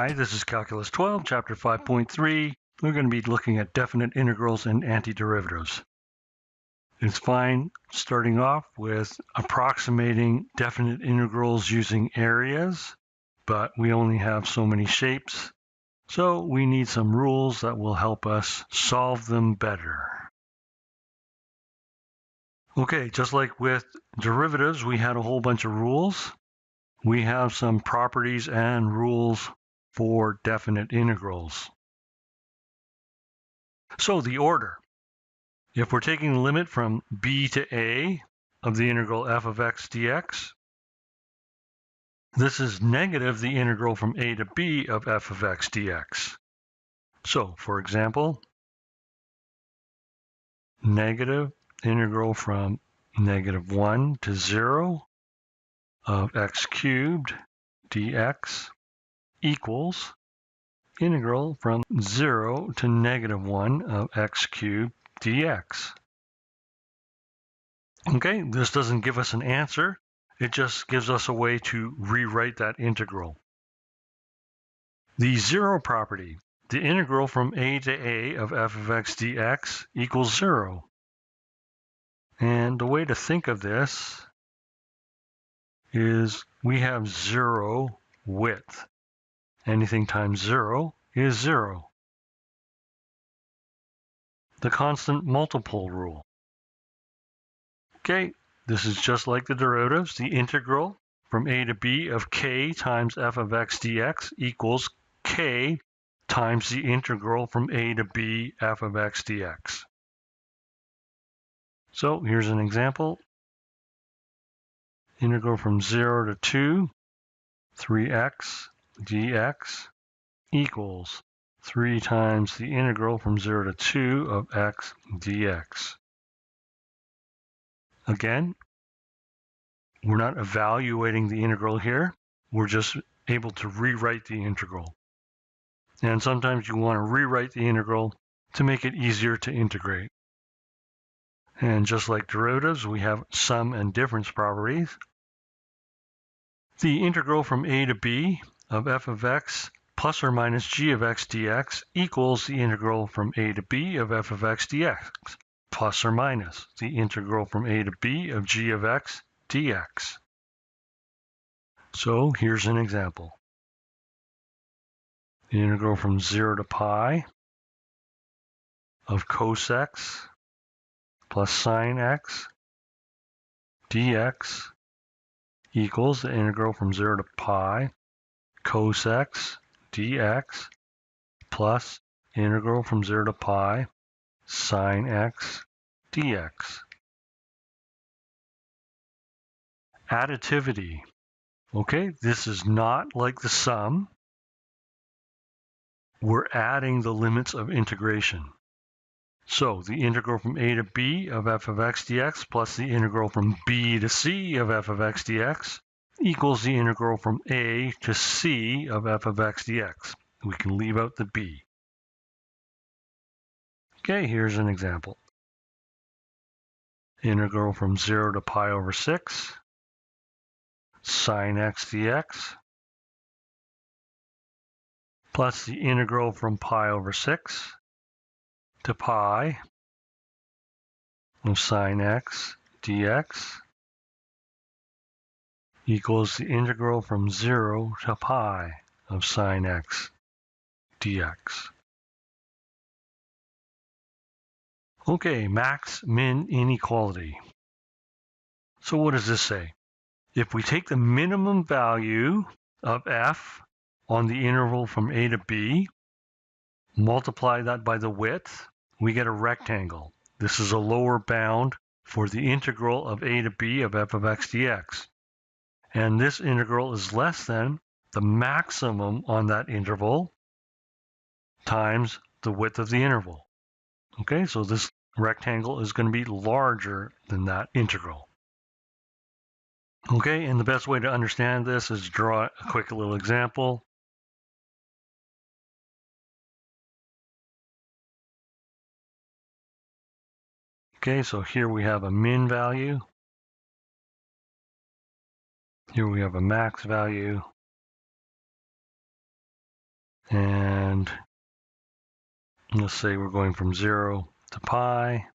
Hi, this is Calculus 12, Chapter 5.3. We're going to be looking at definite integrals and antiderivatives. It's fine starting off with approximating definite integrals using areas, but we only have so many shapes, so we need some rules that will help us solve them better. Okay, just like with derivatives, we had a whole bunch of rules. We have some properties and rules for definite integrals. So the order. If we're taking the limit from b to a of the integral f of x dx, this is negative the integral from a to b of f of x dx. So, for example, negative integral from negative 1 to 0 of x cubed dx equals integral from 0 to negative 1 of x cubed dx. Okay, this doesn't give us an answer. It just gives us a way to rewrite that integral. The zero property, the integral from a to a of f of x dx equals 0. And the way to think of this is we have 0 width. Anything times 0 is 0. The constant multiple rule. Okay, this is just like the derivatives. The integral from a to b of k times f of x dx equals k times the integral from a to b f of x dx. So here's an example. Integral from 0 to 2, 3x dx equals 3 times the integral from 0 to 2 of x dx. Again, we're not evaluating the integral here. We're just able to rewrite the integral. And sometimes you want to rewrite the integral to make it easier to integrate. And just like derivatives, we have sum and difference properties. The integral from a to b of f of x plus or minus g of x dx equals the integral from a to b of f of x dx plus or minus the integral from a to b of g of x dx. So here's an example. The integral from 0 to pi of cos x plus sine x dx equals the integral from 0 to pi cos x dx plus integral from 0 to pi sine x dx. Additivity. Okay, this is not like the sum. We're adding the limits of integration. So the integral from a to b of f of x dx plus the integral from b to c of f of x dx equals the integral from a to c of f of x dx. We can leave out the b. Okay, here's an example. Integral from 0 to pi over 6 sine x dx plus the integral from pi over 6 to pi of sine x dx equals the integral from 0 to pi of sine x dx. Okay, max-min inequality. So what does this say? If we take the minimum value of f on the interval from a to b, multiply that by the width, we get a rectangle. This is a lower bound for the integral of a to b of f of x dx. And this integral is less than the maximum on that interval times the width of the interval. Okay, so this rectangle is going to be larger than that integral. Okay, and the best way to understand this is draw a quick little example. Okay, so here we have a min value. Here we have a max value. And let's say we're going from 0 to pi.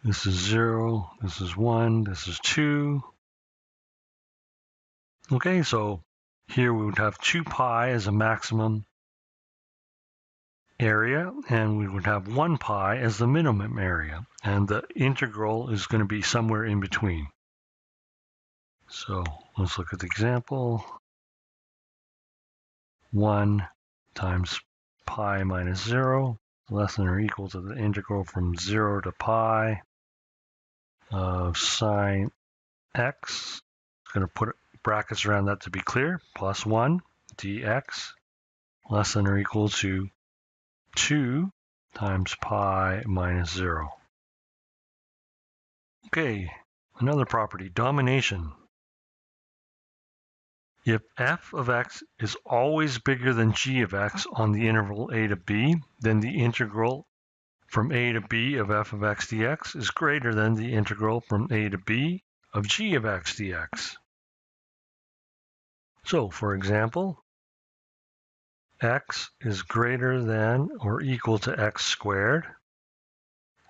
This is 0, this is 1, this is 2. Okay, so here we would have 2 pi as a maximum area, and we would have 1 pi as the minimum area, and the integral is going to be somewhere in between. So let's look at the example. 1 times pi minus 0 less than or equal to the integral from 0 to pi of sine x. I'm going to put brackets around that to be clear. Plus 1 dx less than or equal to 2 times pi minus 0. Okay, another property, domination. If f of x is always bigger than g of x on the interval a to b, then the integral from a to b of f of x dx is greater than the integral from a to b of g of x dx. So, for example, x is greater than or equal to x squared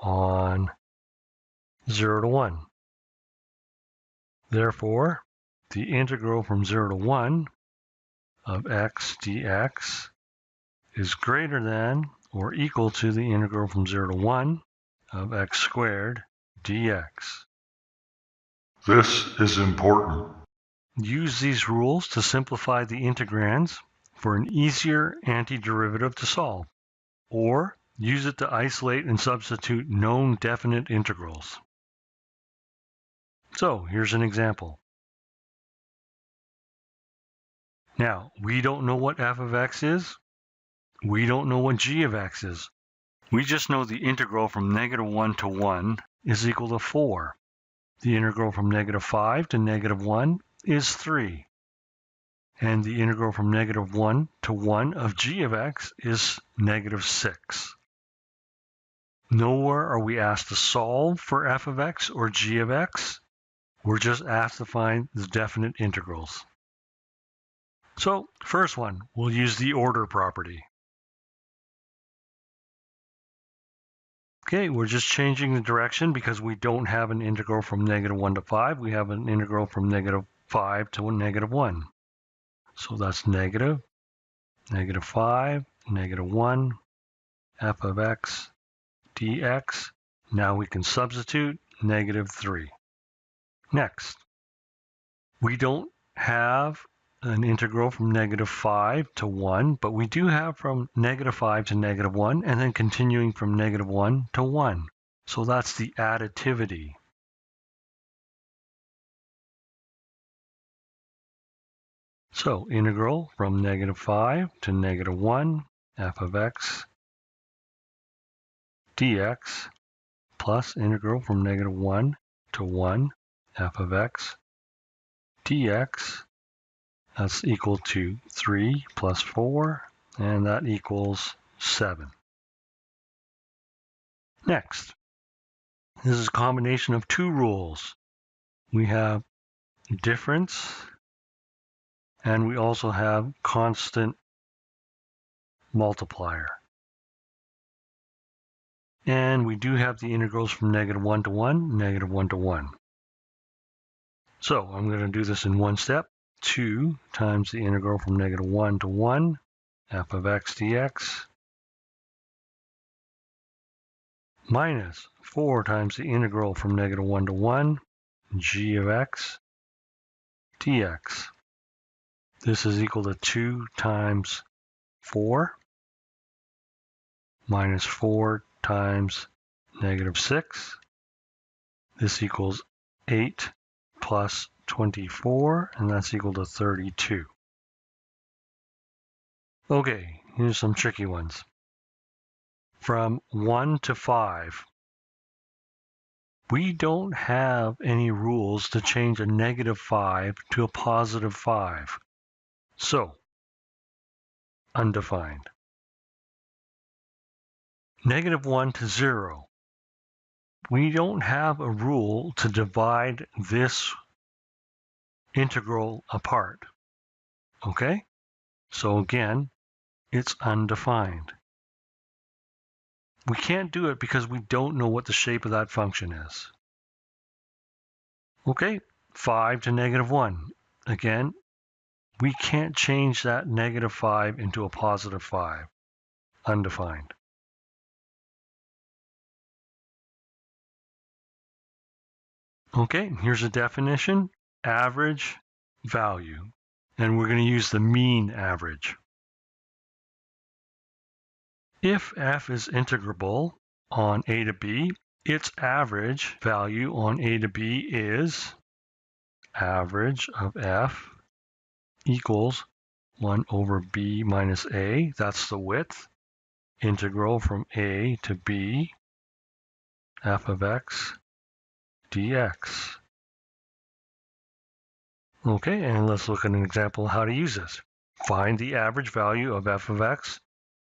on 0 to 1. Therefore, the integral from 0 to 1 of x dx is greater than or equal to the integral from 0 to 1 of x squared dx. This is important. Use these rules to simplify the integrands for an easier antiderivative to solve, or use it to isolate and substitute known definite integrals. So here's an example. Now, we don't know what f of x is. We don't know what g of x is. We just know the integral from -1 to 1 is equal to 4. The integral from -5 to -1 is 3. And the integral from -1 to 1 of g of x is -6. Nowhere are we asked to solve for f of x or g of x. We're just asked to find the definite integrals. So, first one, we'll use the order property. Okay, we're just changing the direction because we don't have an integral from -1 to 5. We have an integral from -5 to -1. So that's negative, -5, -1, f of x dx. Now we can substitute -3. Next, we don't have an integral from -5 to 1, but we do have from -5 to -1, and then continuing from -1 to 1. So that's the additivity. So integral from -5 to -1, f of x dx, plus integral from -1 to 1, f of x dx. That's equal to 3 plus 4, and that equals 7. Next, this is a combination of two rules. We have difference, and we also have constant multiplier. And we do have the integrals from -1 to 1, -1 to 1. So I'm going to do this in one step. 2 times the integral from -1 to 1, f of x dx, minus 4 times the integral from -1 to 1, g of x dx. This is equal to 2 times 4 minus 4 times -6. This equals 8 plus 24, and that's equal to 32. Okay, here's some tricky ones. From 1 to 5, we don't have any rules to change a -5 to a +5. So, undefined. -1 to 0. We don't have a rule to divide this integral apart. Okay? So again, it's undefined. We can't do it because we don't know what the shape of that function is. Okay, 5 to negative 1. Again, we can't change that negative 5 into a positive 5. Undefined. Okay, here's a definition. Average value. And we're going to use the mean average. If f is integrable on a to b, its average value on a to b is average of f equals 1 over b minus a. That's the width. Integral from a to b, f of x dx. Okay, and let's look at an example of how to use this. Find the average value of f of x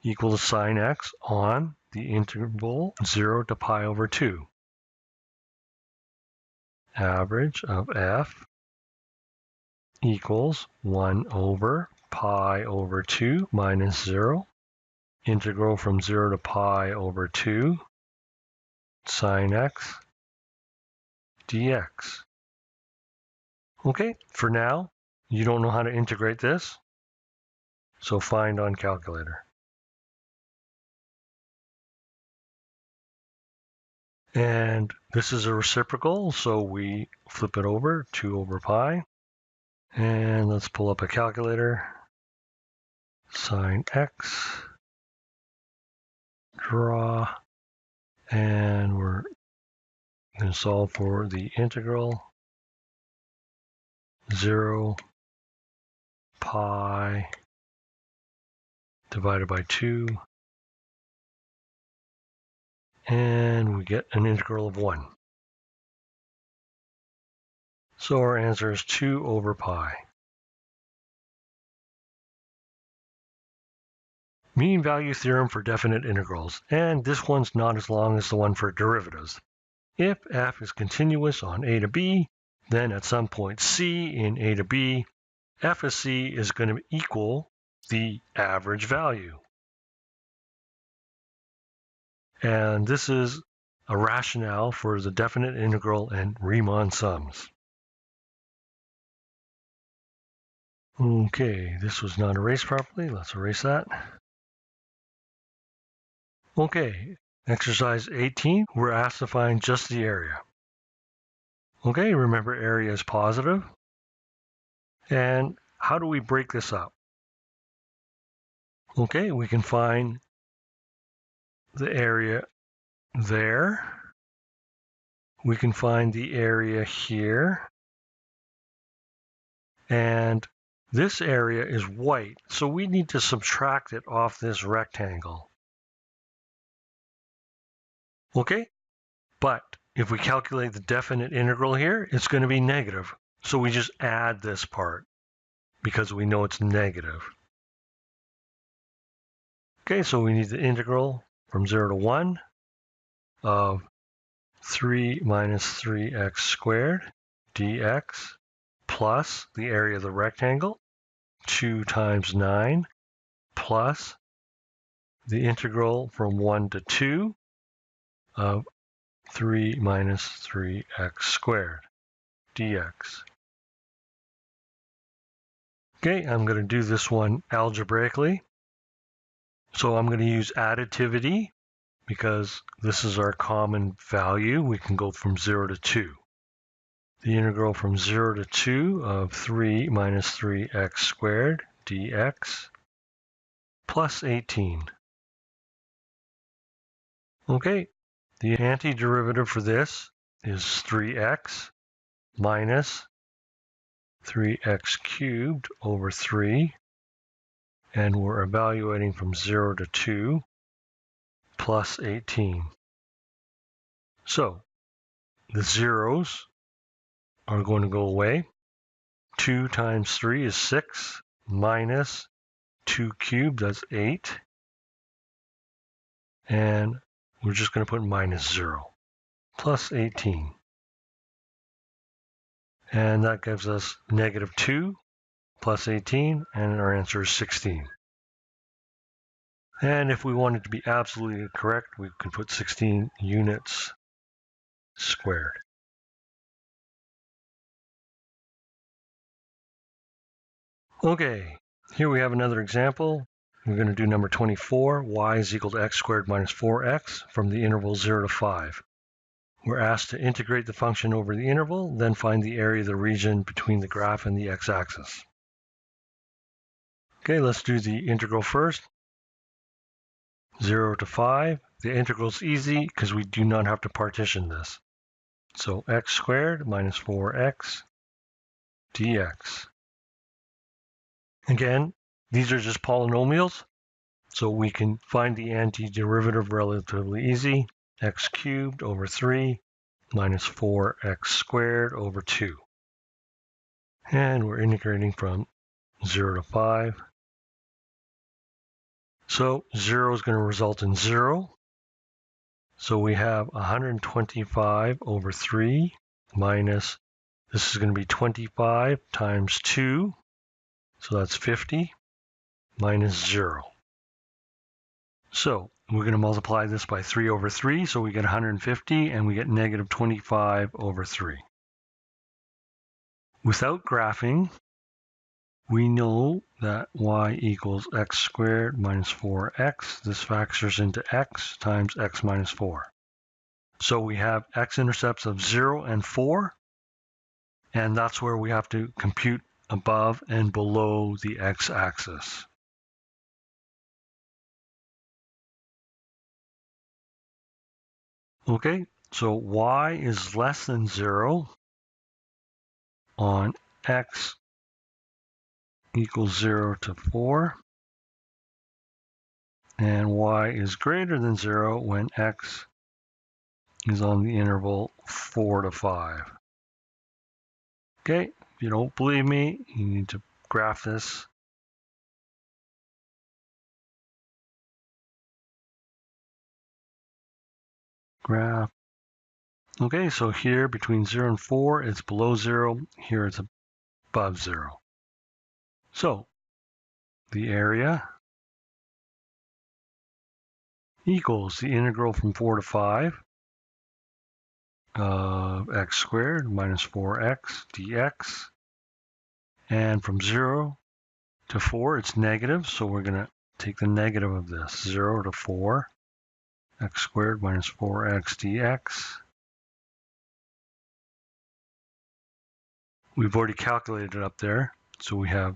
equal to sine x on the interval 0 to pi over 2. Average of f equals 1 over pi over 2 minus 0. Integral from 0 to pi over 2 sine x dx. Okay, for now, you don't know how to integrate this, so find on calculator. And this is a reciprocal, so we flip it over, 2 over pi. And let's pull up a calculator. Sine x, draw, and we're going to solve for the integral 0 pi divided by 2, and we get an integral of 1. So our answer is 2 over pi. Mean value theorem for definite integrals, and this one's not as long as the one for derivatives. If f is continuous on a to b, then at some point c in a to b, f of c is going to equal the average value. And this is a rationale for the definite integral and Riemann sums. Okay, this was not erased properly. Let's erase that. Okay, exercise 18, we're asked to find just the area. Okay, remember area is positive. And how do we break this up? Okay, we can find the area there. We can find the area here. And this area is white, so we need to subtract it off this rectangle. Okay, but if we calculate the definite integral here, it's going to be negative. So we just add this part because we know it's negative. Okay, so we need the integral from 0 to 1 of 3 minus 3x squared dx plus the area of the rectangle, 2 times 9, plus the integral from 1 to 2 of 3 minus 3x squared dx. Okay, I'm going to do this one algebraically. So I'm going to use additivity because this is our common value. We can go from 0 to 2. The integral from 0 to 2 of 3 minus 3x squared dx plus 18. Okay, the antiderivative for this is 3x minus 3x cubed over 3, and we're evaluating from 0 to 2 plus 18. So the zeros are going to go away. 2 times 3 is 6 minus 2 cubed, that's 8. And we're just going to put minus 0 plus 18. And that gives us negative 2 plus 18, and our answer is 16. And if we wanted to be absolutely correct, we could put 16 units squared. Okay, here we have another example. We're going to do number 24, y is equal to x squared minus 4x from the interval 0 to 5. We're asked to integrate the function over the interval, then find the area of the region between the graph and the x-axis. Okay, let's do the integral first. 0 to 5. The integral is easy because we do not have to partition this. So x squared minus 4x dx. Again, these are just polynomials, so we can find the antiderivative relatively easy. X cubed over 3 minus 4x squared over 2. And we're integrating from 0 to 5. So 0 is going to result in 0. So we have 125 over 3 minus, this is going to be 25 times 2. So that's 50 minus 0. So we're going to multiply this by 3 over 3, so we get 150, and we get negative 25 over 3. Without graphing, we know that y equals x squared minus 4x. This factors into x times x minus 4. So we have x-intercepts of 0 and 4, and that's where we have to compute above and below the x-axis. Okay, so y is less than 0 on x equals 0 to 4, and y is greater than 0 when x is on the interval 4 to 5. Okay, if you don't believe me, you need to graph this. Graph. Okay, so here between 0 and 4, it's below 0. Here it's above 0. So the area equals the integral from 4 to 5 of x squared minus 4x dx. And from 0 to 4, it's negative, so we're going to take the negative of this. 0 to 4, x squared minus 4x dx. We've already calculated it up there, so we have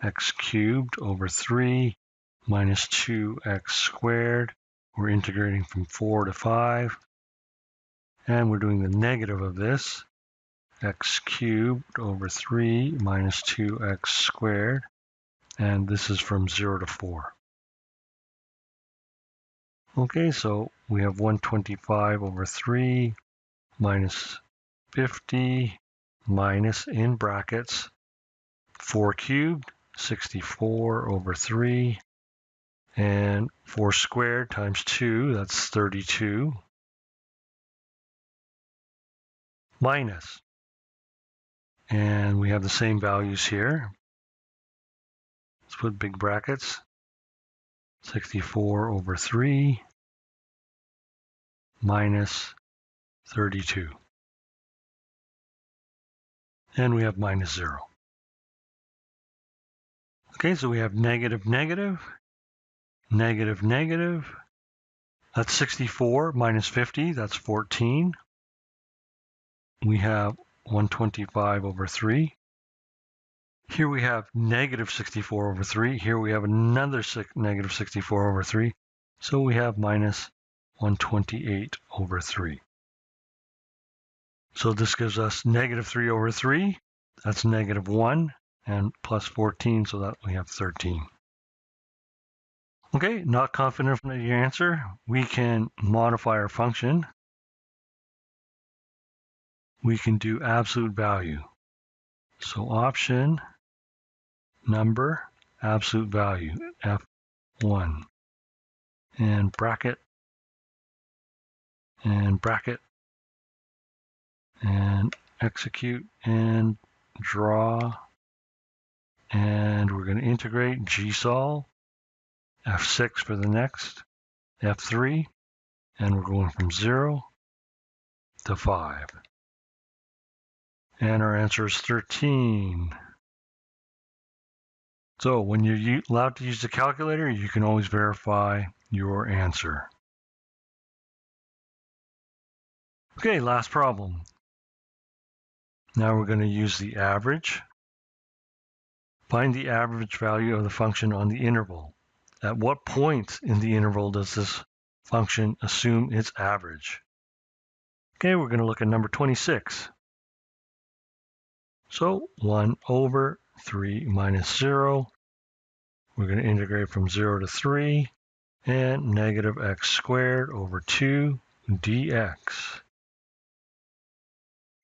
x cubed over 3 minus 2x squared. We're integrating from 4 to 5, and we're doing the negative of this, x cubed over 3 minus 2x squared, and this is from 0 to 4. Okay, so we have 125 over 3 minus 50 minus, in brackets, 4 cubed, 64 over 3, and 4 squared times 2, that's 32, minus, and we have the same values here. Let's put big brackets, 64 over 3 minus 32. And we have minus 0. Okay, so we have negative, negative, negative, negative. That's 64 minus 50, that's 14. We have 125 over 3. Here we have negative 64 over 3. Here we have another negative 64 over 3. So we have minus 128 over 3. So this gives us negative 3 over 3. That's negative 1. And plus 14, so that we have 13. Okay, not confident in your answer. We can modify our function. We can do absolute value. So option number absolute value, F1, and bracket, and bracket, and execute, and draw, And we're going to integrate GSOL, F6 for the next, F3, and we're going from 0 to 5. And our answer is 13. So when you're allowed to use the calculator, you can always verify your answer. Okay, last problem. Now we're going to use the average. Find the average value of the function on the interval. At what point in the interval does this function assume its average? Okay, we're going to look at number 26. So 1 over 3 minus 0. We're going to integrate from 0 to 3. And negative x squared over 2 dx.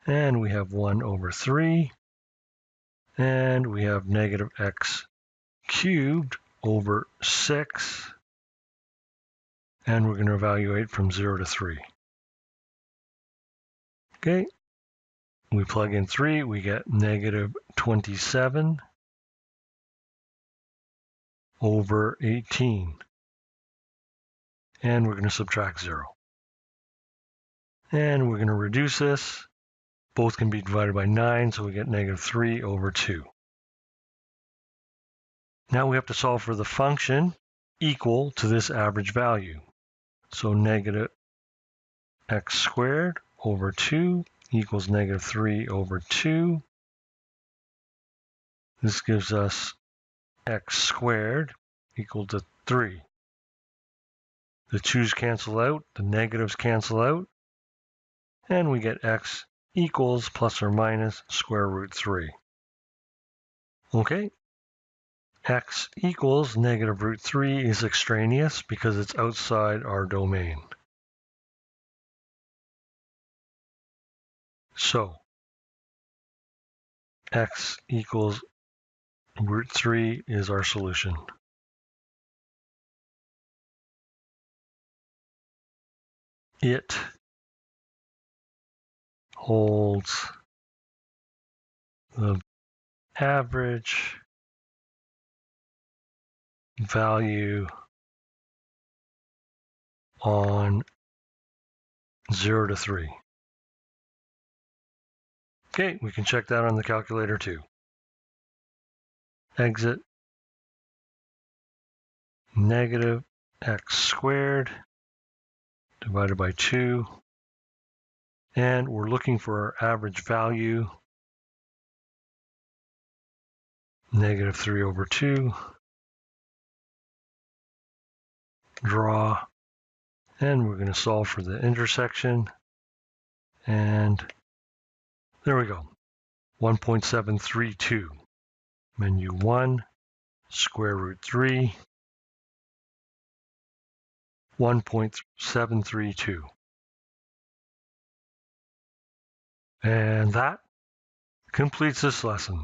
And we have 1 over 3. And we have negative x cubed over 6. And we're going to evaluate from 0 to 3. Okay, we plug in 3, we get negative 27 over 18. And we're going to subtract 0. And we're going to reduce this. Both can be divided by 9, so we get negative 3 over 2. Now we have to solve for the function equal to this average value. So negative x squared over 2 equals negative 3 over 2. This gives us x squared equal to 3. The 2's cancel out, the negatives cancel out, and we get x equals plus or minus square root 3. Okay, x equals negative root 3 is extraneous because it's outside our domain. So x equals root 3 is our solution. It holds the average value on 0 to 3. Okay, we can check that on the calculator too. Exit negative x squared divided by 2. And we're looking for our average value, negative 3 over 2. Draw. And we're going to solve for the intersection. And there we go. 1.732. Menu 1, square root 3, 1.732. And that completes this lesson.